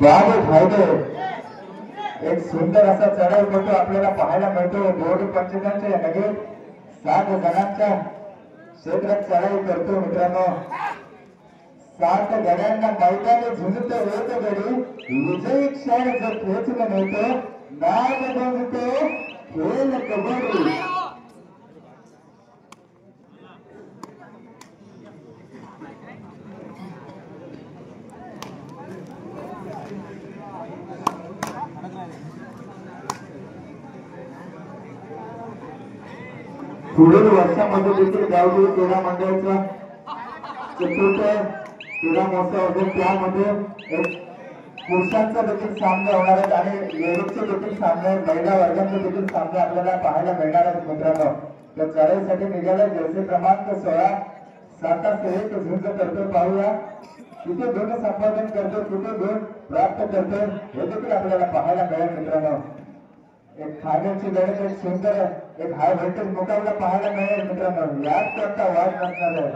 बाबू फायदे एक सुंदर असा चढाईपटू आपल्याला पाहायला मिळतो। बोर्ड पंचकांच्या लगेच 7 जणांच्या क्षेत्रात चढाई करतो मित्रांनो। 7 गड्यांना मैदानी झुंजतो एक गडी विजयी क्षण जर पोहोचला नाही तर नाद गंजतो खेळ कबड्डी। पुढील वर्षामध्ये देखील गावठी क्रीडा मंडळाचा चतुर्थ क्रीडा महोत्सव असेल। त्यामध्ये एक पुरुषांचा देखील सामने होणार आहेत आणि लेडीजचे देखील सामने, महिला वर्गांचे देखील सामने आपल्याला पाहायला मिळणार आहेत मित्रांनो। तर चढाईसाठी निघाले जर्सी क्रमांक 16 7 एक झुंज करतो। पाहूया किती गुण संपादन करतो, किती गुण प्राप्त करतो हे देखील आपल्याला पाहायला मिळेल मित्रांनो। एक फायनलची लढत, एक सुंदर एक हाय व्होल्टेज मुकाबला पाहायला मिळेल मित्रांनो। यात कोणता वाद नसणार आहे,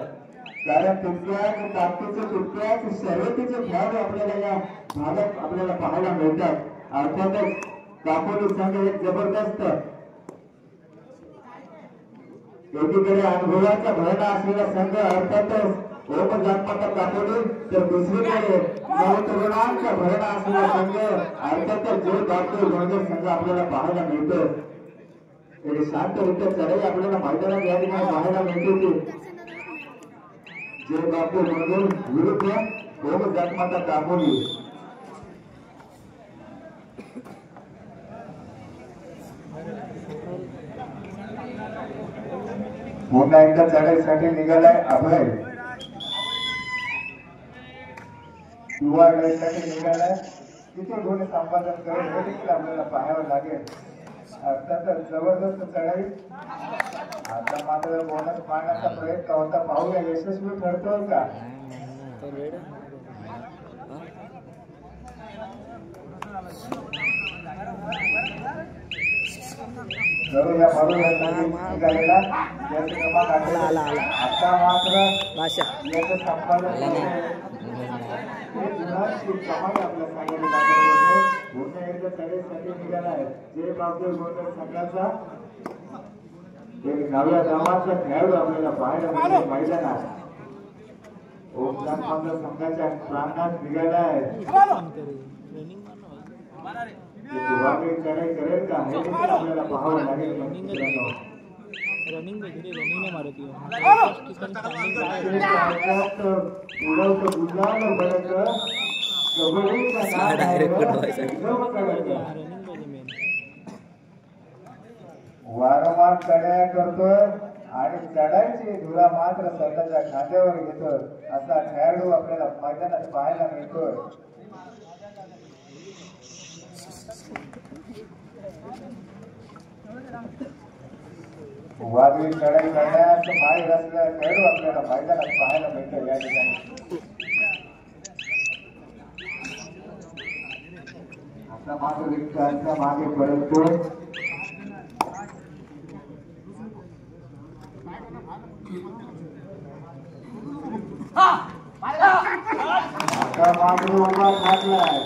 कारण तितक्याच ताकदीचे तितक्याच शर्यतीचे खेळाडू आपल्याला या भागात आपल्याला पाहायला मिळतात। अर्थातच कापोली संघ एक जबरदस्त एकीकडे अनुभवाचा भरणा असलेला संघ अर्थातच ओम जातमाता कापोली, तर दुसरीकडे नवतरुणांचा भरणा असलेला संघ अर्थातच जय बापू गोंधळ संघ आपल्याला पाहायला मिळतो। एक शांतरित्या चढाई आपल्याला मैदानात या ठिकाणी पाहायला मिळते की जय बापू गोंधळ विरुद्ध ओम जातमाता कापोली। पुन्हा एकदा चढाईसाठी निघालाय अभय, युवा लढाईसाठी निघालाय। किती गुण संपादन करेल हे देखील आपल्याला पाहावं लागेल। अर्थातच जबरदस्त चढाई। आता मात्र बोनस मारण्याचा प्रयत्न होता, पाहूया यशस्वी ठरतोय का। करूया निघालेला आता मात्र याचं संपादन आपल्या पुन्हा एकदा चढाईसाठी निघाला आहे जय बापू गोंधळ संघाचा एक नव्या दमाचा खेळाडू आपल्याला पाहायला मिळतो मैदानात। ओम जातमाता संघाच्या प्रांगणात निघाला आहे। चढाई करेल का हे देखील आपल्याला पाहावं लागेल मित्रांनो। रनिंग नहीं मारती है वारंवार चढाया करतोय आणि चढाईची धुरा मात्र स्वतःच्या खांद्यावर घेतोय असा खेळाडू आपल्याला मैदानात पाहायला मिळतोय। वादळी चढाई करण्यास माहीर असलेला खेळाडू आपल्याला मैदानात पाहायला मिळतो या ठिकाणी। आता मात्र रिक्षांच्या मागे परततोय। आता मात्र उभा टाकलाय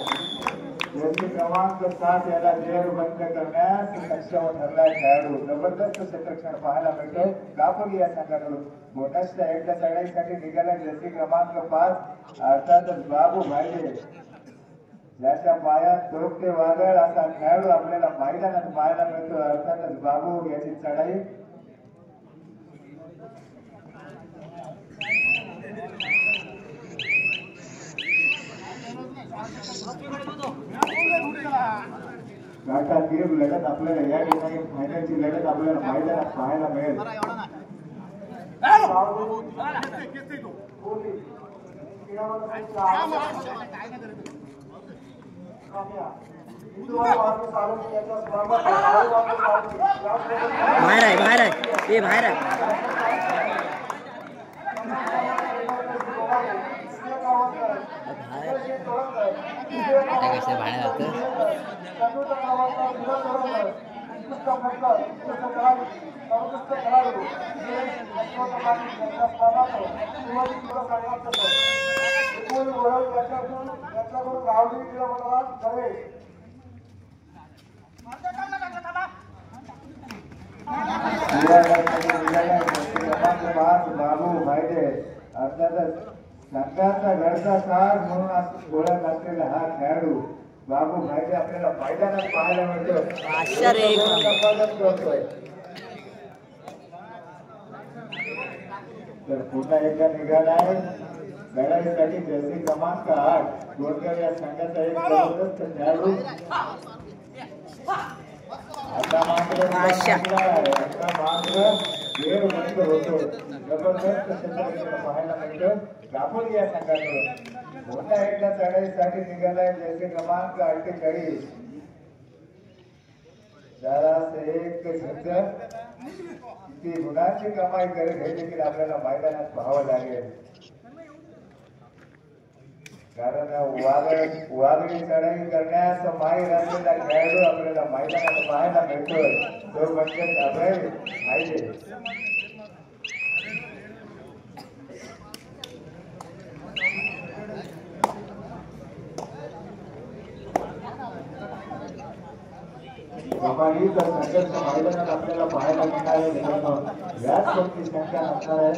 क्रमांक 7 याला जेर बंद करण्यास सक्षम ठरलाय खेळाडू। जबरदस्त क्षेत्रक्षण पाहायला मिळतो कापोली या संघाकडून। बोनसच्या एकदा चढाईसाठी निघाला जर्सी क्रमांक 5 अर्थातच बाबू भाईले, ज्याच्या पायात तोफ ते वादळ असा खेळाडू आपल्याला मैदानात पाहायला मिळतो। अर्थातच बाबू याची चढाई टाटा गिर लढत आपल्याला या ठिकाणी फायनलची लढत आपल्याला मैदानात पाहायला मिळेल। बाहर है ये बाहर है कैसे बाहर आते सर्वोत्कृष्ट खेळाडू यांच्या स्थानात शिवाजी साडेवाजता एकूण ओळख त्यांच्याकडून गावडी क्रीडा मंडळात करावे. बाबू भाईडे अर्थातच संघाचा घरचा साज म्हणून ओळख असलेला हा खेळाडू बाबू भाईडे आपल्याला मैदानात पाहायला मिळतो. तर पुन्हा एकदा निघाला आहे लढाईसाठी जर्सी क्रमांक 8 गोरकर या संघाचा एक जबरदस्त खेळाडू. आता मात्र वेळ बंद होतो. जबरदस्त क्षेत्र पाहायला मिळतं दापोली या संघाकडून. पुन्हा एकदा चढाईसाठी निघालाय जर्सी क्रमांक 48. जरास एक झंझट किती गुणांची कमाई करेल हे देखील आपल्याला मैदानात पाहावं लागेल. कारण वादळी चढाई करण्यास माहीर असलेला खेळाडू आपल्याला मैदानात पाहायला मिळतोय तो म्हणजे अभय भाईडे. संघर्ष मैदानात आपल्याला पाहायला मिळणार आहे. याच कोणती संख्या असणार आहे.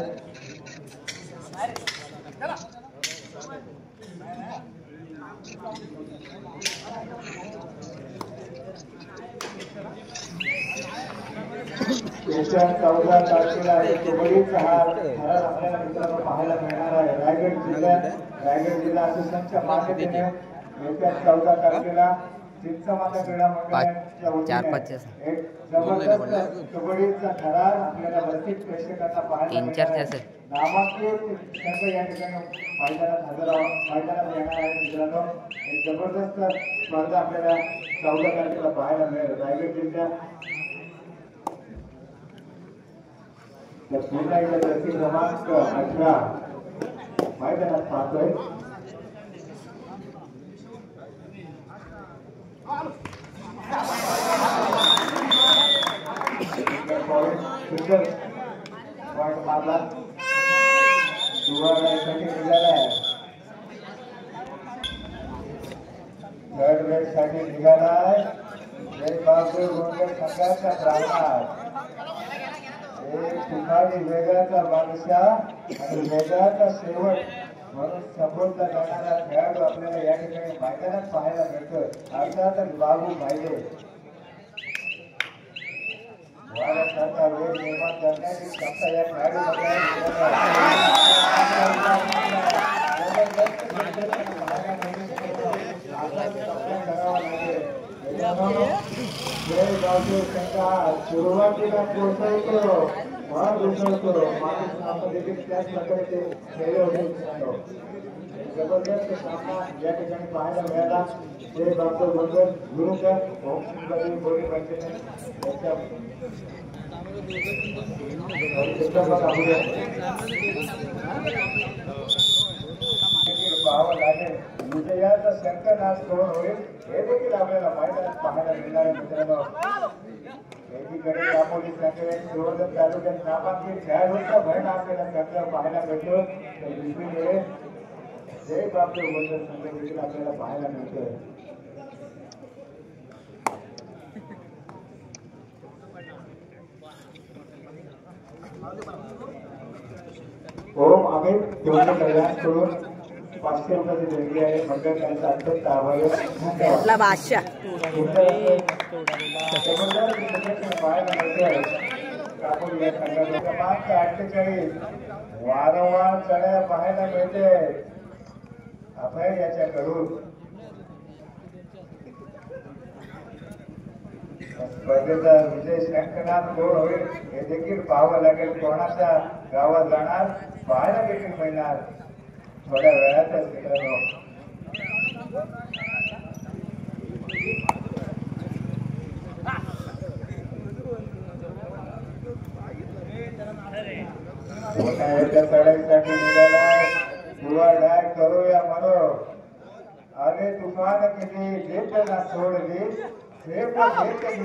येत्या 14 तारखेला कबड्डीचा हा थरार आपल्याला मित्रांनो पाहायला मिळणार आहे. रायगड जिल्हा असोसिएशनच्या माध्यमातून येत्या 14 तारखेला चिंचमाता क्रीडा मंडळाच्या वतीने एक जबरदस्त कबड्डीचा थरार आपल्याला रसिक प्रेक्षकांना पाहायला मिळणार आहे. नामांकित संघ या ठिकाणी मैदानात येणार आहे मित्रांनो. एक जबरदस्त स्पर्धा आपल्याला 14 तारखेला पाहायला मिळेल रायगड जिल्ह्यात. तर पुन्हा एकदा जर्सी क्रमांक 18 मैदानात पाहतोय. सुंदर पॉइंट मारला साठी निघाला आहे. थर्ड रेड साठी निघाला आहे. जय बाबू गोंडर संघाच्या प्रांगणात एक ठिकाणी वेगाचा बादशाह आणि वेगाचा शेवट म्हणून संबोधला जाणारा खेळाडू आपल्याला या ठिकाणी मैदानात पाहायला मिळतोय. अर्थातच बाबू भाईडे. वारसाचा वेग निर्माण करण्याची क्षमता या खेळाडूमध्ये सुरुवातीला पोहोचवतो आपण देखील त्याच प्रकारे ते खेळले होते. जबरदस्त सामना या ठिकाणी पाहायला मिळाला. जय बाबू गोंडर गुरुकर बोली पाहावं लागेल. विजयाचा शंकरनाथ कोण होईल हे देखील आपल्याला मैदानात पाहायला मिळणार आहे मित्रांनो. एकीकडे दापोली संघ तालुक्यात नामांकित खेळाडूंचा भरण आपल्याला संघ पाहायला मिळतो. तर दुसरीकडे जय बाबू गोंडर संघ देखील आपल्याला पाहायला मिळतोय. ओम अमित दोन्ही कल्याणकडून 500 रुपयाची देणगी आहे. मंडळ त्यांचा अत्यंत आभारी आहे. बादशाह क्रमांक 48 वारंवार चढ्या पाहायला मिळते अभय याच्याकडून. स्पर्धेचा विजय शंकरनाथ कोण होईल हे देखील पाहावं लागेल. कोणाच्या गावात जाणार पाहायला देखील मिळणार थोड्या वेळातच मित्रांनो. चढाईसाठी निघाला किंवा डाय करूया म्हणून अरे तुफान किती जिद्द ना सोडली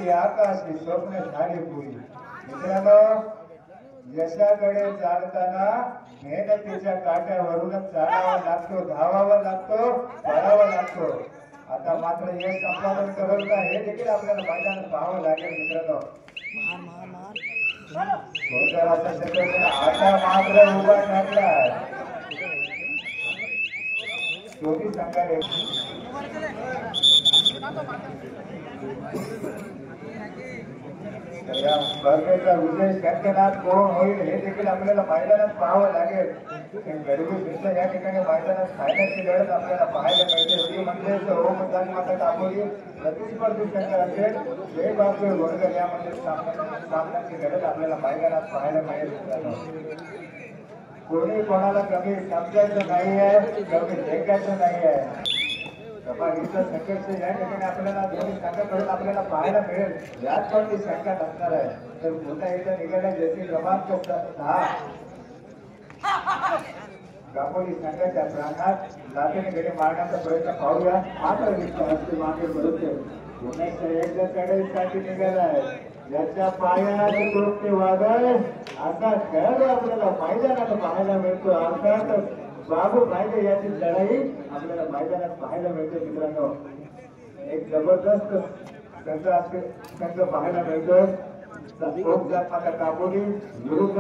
आकाश स्वप्न झाले पुरी. मित्रांनो, यशाकडे चालताना मेहनतीच्या काट्यावरूनच चालावा लागतो, धावावा लागतो, पळावा लागतो. आता मात्र यश संपादन करत हे देखील आपल्याला मैदानात पाहावं लागेल. मित्रांनो, आता मात्र उभा टाकला शेवटी सांगायला या स्पर्धेचा विजय शंकरनाथ कोण होईल हे देखील आपल्याला मैदानात पाहावं लागेल. गडबी मित्र या ठिकाणी मैदानात फायनलची लढत आपल्याला पाहायला मिळते. ती म्हणजे ओमदान माता टाकोरी प्रतिस्पर्धी शंकर असेल जय बापू गोडकर यामध्ये सामन्याची लढत आपल्याला मैदानात पाहायला मिळेल. कोणी कोणाला कमी समजायचं नाही आहे, कमी जिंकायचं नाही आहे. संघर्ष या ठिकाणी आपल्याला दोन्ही संघाकडून आपल्याला पाहायला मिळेल. यात पण ती शंका नसणार आहे. तर पुन्हा एकदा निघाल्या जैसे क्रमांक 10 गापोली संघाच्या प्रांगणात लाथेने गडी मारण्याचा प्रयत्न पाहूया. मात्र हस्ते मागे बरोबर पुन्हा एकदा चढाईसाठी निघाला आहे. ज्याच्या पायात कोणते वादळ असा खेळ आपल्याला मैदानात पाहायला मिळतो. अर्थात बाबू पाहिजे याची लढाई आपल्याला मैदानात पाहायला मिळते. मित्रांनो, एक जबरदस्त संघ पाहायला मिळतोय. माता कापोली विरुद्ध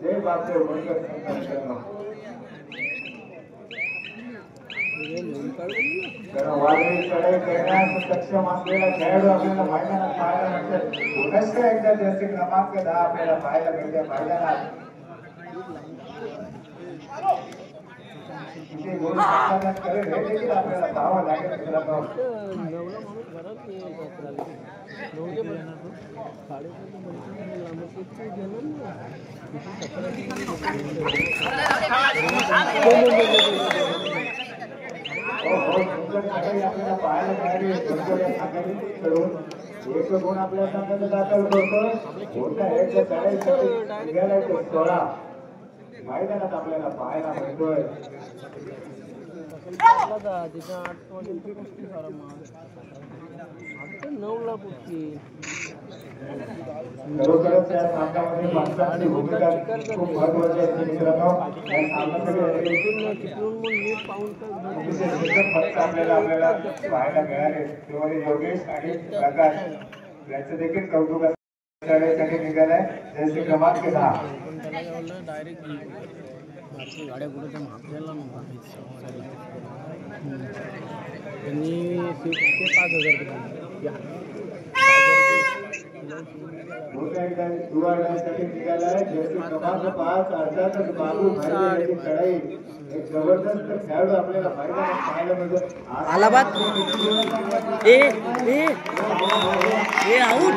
जय बापू गोडकर. वादळी चढाई करण्यास सक्षम असलेला खेळाडू आपल्याला मैदानात पाहायला मिळतात. पुन्हा एकदा जर्सी क्रमांक 10 आपल्याला पाहायला मिळते मैदानात. करेल हे देखील आपल्याला पाहावं लागेल. मित्रांनो, आपल्याला पाहायला मिळाली. एक गुण आपल्या संघाचा दाखल करतो. मोठा एक चढाईसाठी गेलाय तो 16 मैदानात आपल्याला पाहायला मिळतोय. खरोखरच या सामन्यामध्ये माणसाची भूमिका खूप महत्वाची असते. मित्रांनो, आपल्याला पाहायला मिळाले. त्यामध्ये योगेश आणि प्रकाश यांचं देखील कौतुक साठी निघालाय. जैसे क्रमांक 10 गाड्या कुठे महागला त्यांनी 5,000 बाबू भाई चढाई एक जबरदस्त खेळाडू आपल्याला पाहायला मिळतो. आलाबाद आउट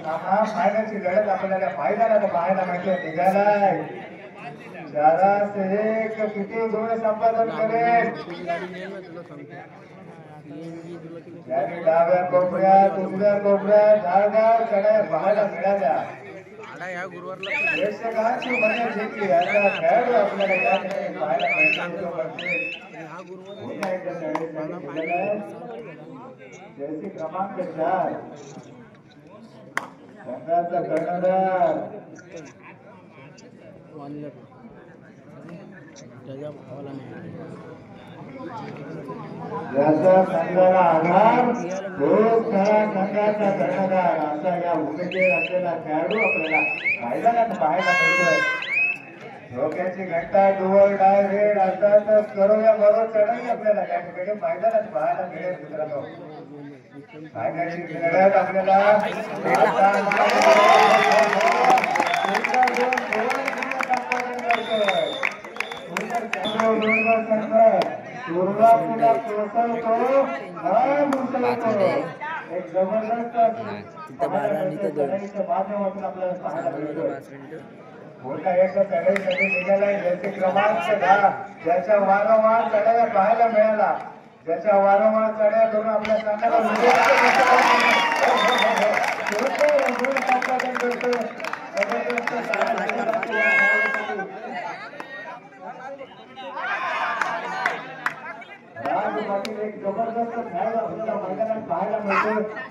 सामना फायनलची लढत आपल्याला मैदानात पाहायला मिळते. निघालाय 4-1 किती गुण संपादन करेल. याने डाव्या कोपऱ्यात उजव्या कोपऱ्यात धारदार चढाया पाहायला मिळाल्या. प्रेक्षकांची मने जिंकली असा खेळाडू आपल्याला या ठिकाणी पाहायला मिळतो. जैसे क्रमांक 4 संघाचा कर्णधार याचा संघाला आधार तोच खरा संघाचा कर्णधार असा या भूमिकेत असलेला खेळाडू आपल्याला मैदानात पाहायला मिळतोय. डोक्याची घंटा डुअर डाय रेड अर्थातच करूया बरोबर चढाई आपल्याला या ठिकाणी मैदानात पाहायला मिळेल. मित्रांनो, फायनलची लढत आपल्याला एक जबरदस्त माध्यमातून आपल्याला पाहायला मिळतोय. मोठा एक चढाईसाठी निघालाय. जैसे क्रमांक 10 ज्याच्या वारंवार चढाया पाहायला मिळाला, ज्याच्या वारंवार चढाया करून आपल्या संघाला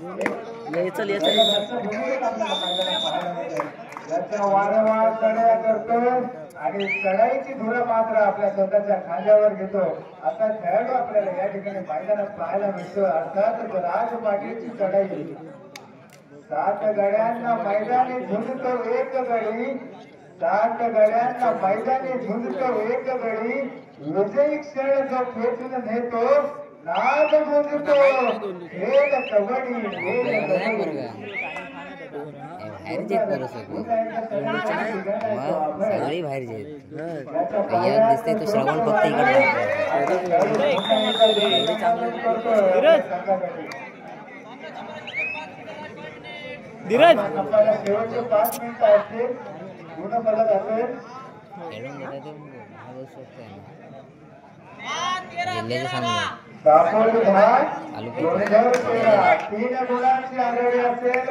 चल याच्या वारंवार चढाया करतो आणि चढाईची धुरा मात्र आपल्या स्वतःच्या खांद्यावर घेतो. असा खेळाडू आपल्याला या ठिकाणी मैदानात पाहायला मिळतो. अर्थात राज पाटीलची चढाई 7 गड्यांना मैदानी झुंजतो एक गडी, 7 गड्यांना मैदानी झुंजतो एक गडी, विजयी क्षण जो खेचून नेतो नाद गुंजतो खेळ कबड्डी खेळ कबड्डी. बाहेर जेत करू शकतो सगळी बाहेर जेत या दिसते तो श्रवण फक्त धीरज शेवटचे 5 मिनिट असतील. पूर्ण फलक असेल खेळून गेला तो भाऊ शकतो जिल्ह्याच्या सामने दापोली भाग 2013 3 गुणांची आघाडी असेल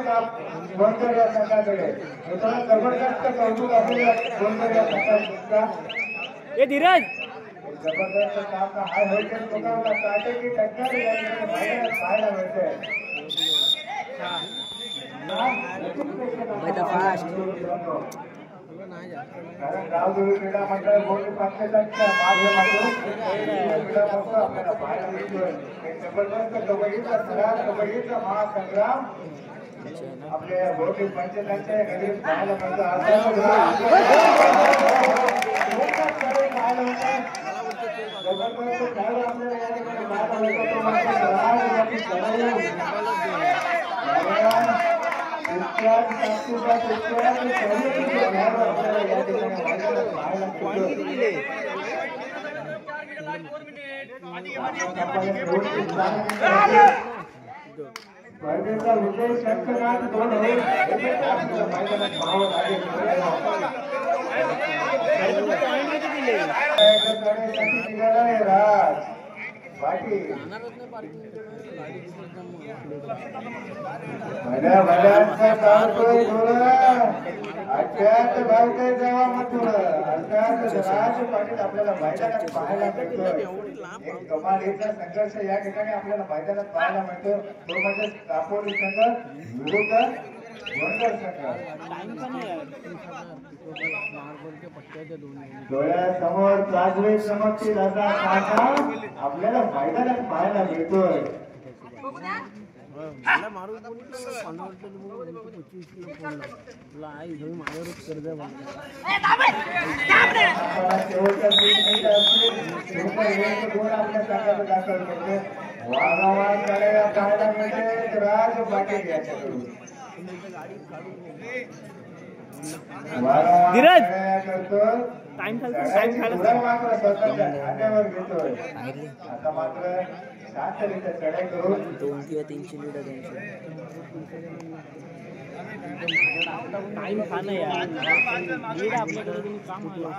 गोंधळ या संघाकडे. मित्रांनो जबरदस्त कौतुक आपल्याला गोंधळ या संघाचा. ए धीरज जबरदस्त काम हाय व्होल्टेज ठोकावला काटेकी टक्कर या ठिकाणी मैदानात पाहायला मिळते. कारण गावदेवी क्रीडा मंडळ बोर्ड पंचायतांच्या माध्यमातून क्रीडा महोत्सव आपल्याला पाहायला मिळतोय. एक जबरदस्त कबड्डीचा सराव कबड्डीचा महासंग्राम आपल्या बोर्ड पंचायतांच्या नगरीत पाहायला मिळतो. जबरदस्त खेळ आपल्याला या ठिकाणी पाहायला मिळतो. स्पर्धेचा विजय शंकरनाथ दोन होईल. मैदानात पाहावं लागेल. राज पाटील भल्या भल्यांचं चालतोय थोडं अड्ड्यात घालतोय जेव्हा मग थोडं अड्ड्यात राज पाटील आपल्याला मैदानात पाहायला मिळतोय. एक कमालीचा संघर्ष या ठिकाणी आपल्याला मैदानात पाहायला मिळतो. तो म्हणजे दापोली संघ विरुद्ध गोंधळ संघ. डोळ्यासमोर चाजवे चमकतील असा काटा आपल्याला मैदानात पाहायला मिळतोय. शेवटच्या 3 मिनिट असतील. आपल्या संघात दाखल करते. वारंवार चढाया पाहायला मिळते राज पाटील याच्याकडून. धीरज करतो टाइम मात्र स्वतःच्या खांद्यावर घेतोय. आता मात्र शांतरित्या चढाई करून 2 किंवा 3ची लीड आहे टाइम खाणं यार लीड आपल्याकडे तुम्ही काम 2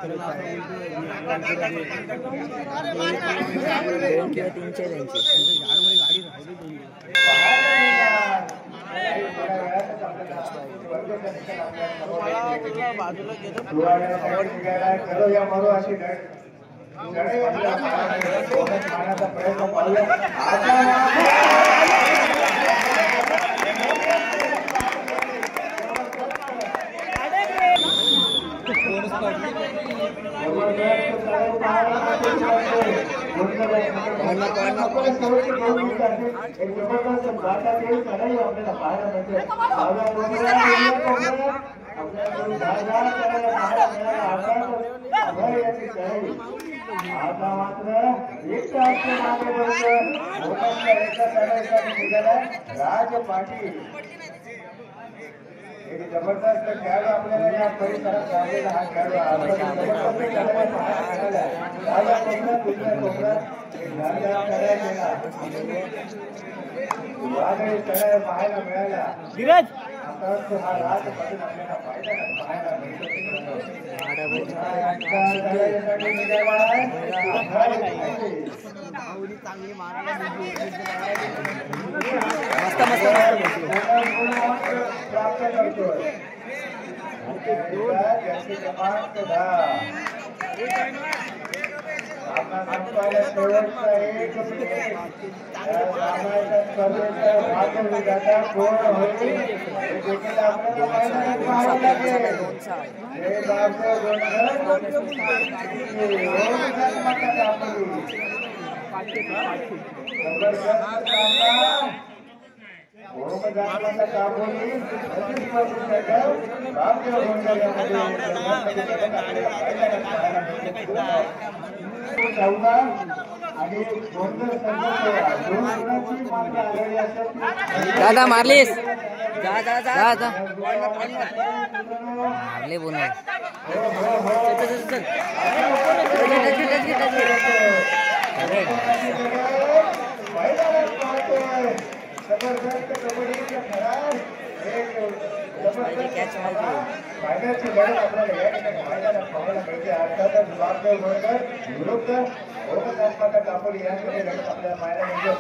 किंवा 3ची आहे त्यांची झाडमध्ये गाडी राहिली बाजूला या मरो अशी मारण्याचा प्रयत्न आता मात्र राज पाटील एक जबरदस्त खेळाडू आपल्याला या परिसरात लाभलेला हा खेळाडू पाहायला मिळाला. धीरज हा राज पाटील आपल्याला पाहायला मिळतो. चांगली प्राप्त करतोय. क्रमांक 10 सामना संपायला शेवटचा एक मिनिट. या सामन्याच्या स्पर्धेचा भागविजेता कोण होईल हे देखील आपल्याला मैदानात पाहावं लागेल. हे बाजू गोंधळ जबरदस्त सामना. ओम जाधवाचा काबोली 25% भाग्य गोंधळ चौदा आणि गोंधळ संघ दोन गुणांची मात्र आघाडी असेल. दादा मारलीस जा जा जा जा मारले बोल जबरदस्त कबड्डीचा खेळ एक जबरदस्त फायनलची लढत आपल्याला या ठिकाणी मैदानात पाहायला मिळते. अर्थातच बापदेव गोंधळ विरुद्ध ओमकास्माचा कापोली यांची लढत आपल्याला पाहायला मिळते.